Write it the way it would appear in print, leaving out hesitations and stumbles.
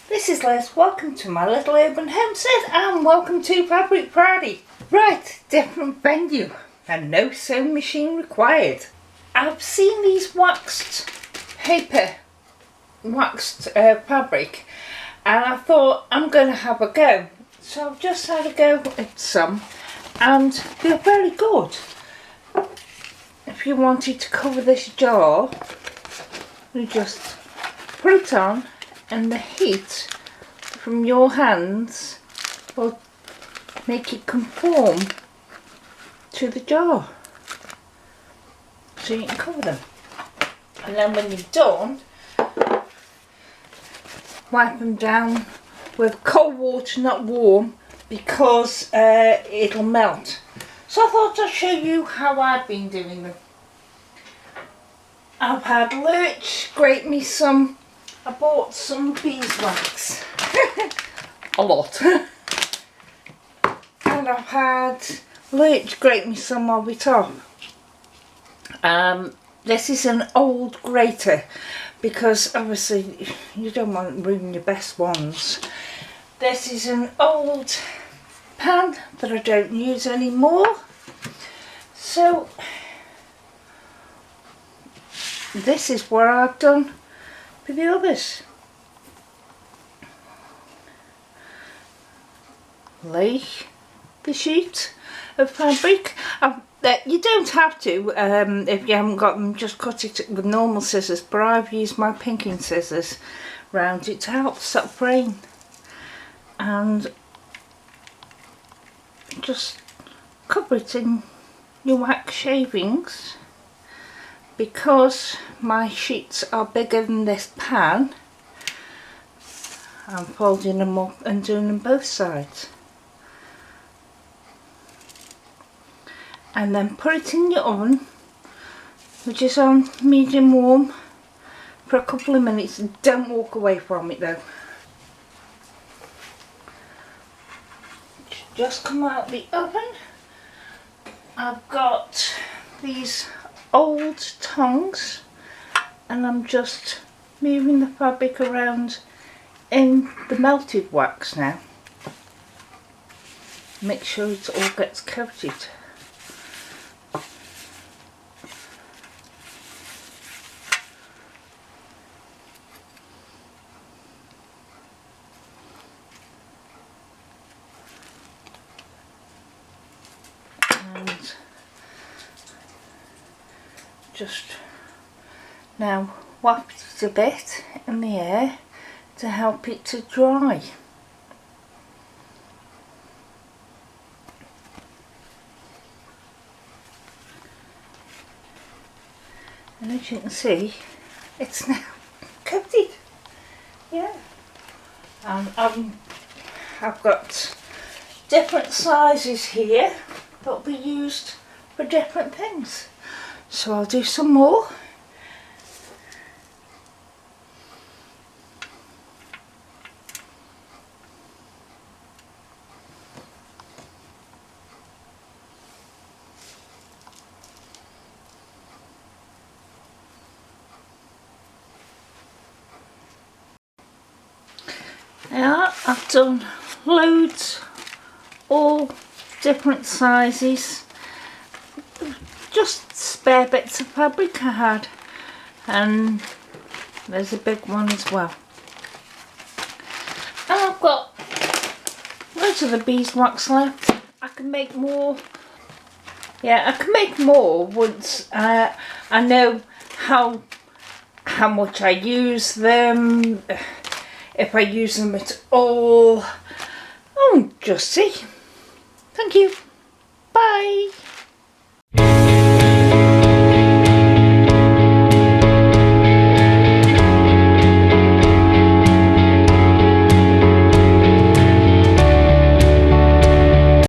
This is Liz, welcome to my little urban homestead and welcome to Fabric Friday. Right, different venue and no sewing machine required. I've seen these waxed fabric and I thought I'm going to have a go. So I've just had a go at some and they're very good. If you wanted to cover this jar, you just put it on and the heat from your hands will make it conform to the jar, so you can cover them. And then when you're done, wipe them down with cold water, not warm, because it'll melt. So I thought I'd show you how I've been doing them. I've had Lurch grate me some. I bought some beeswax, a lot, and I've had Lurch grate me some of it off. This is an old grater because obviously you don't want to ruin your best ones. This is an old pan that I don't use anymore, so this is what I've done for the others. Lay the sheet of fabric. You don't have to if you haven't got them, just cut it with normal scissors, but I've used my pinking scissors round it to help stop fraying, and just cover it in your wax shavings. Because my sheets are bigger than this pan, I'm folding them up and doing them both sides. And then put it in your oven, which is on medium warm, for a couple of minutes. Don't walk away from it though. Just come out the oven. I've got these old tongs and I'm just moving the fabric around in the melted wax now. Make sure it all gets coated. And just now waft it a bit in the air to help it to dry. And as you can see, it's now coated. Yeah. I've got different sizes here that will be used for different things. So I'll do some more. Now I've done loads, all different sizes. Just spare bits of fabric I had, and there's a big one as well. And I've got loads of the beeswax left. I can make more. Yeah, I can make more once I know how much I use them, if I use them at all. Oh, just see. Thank you. Bye.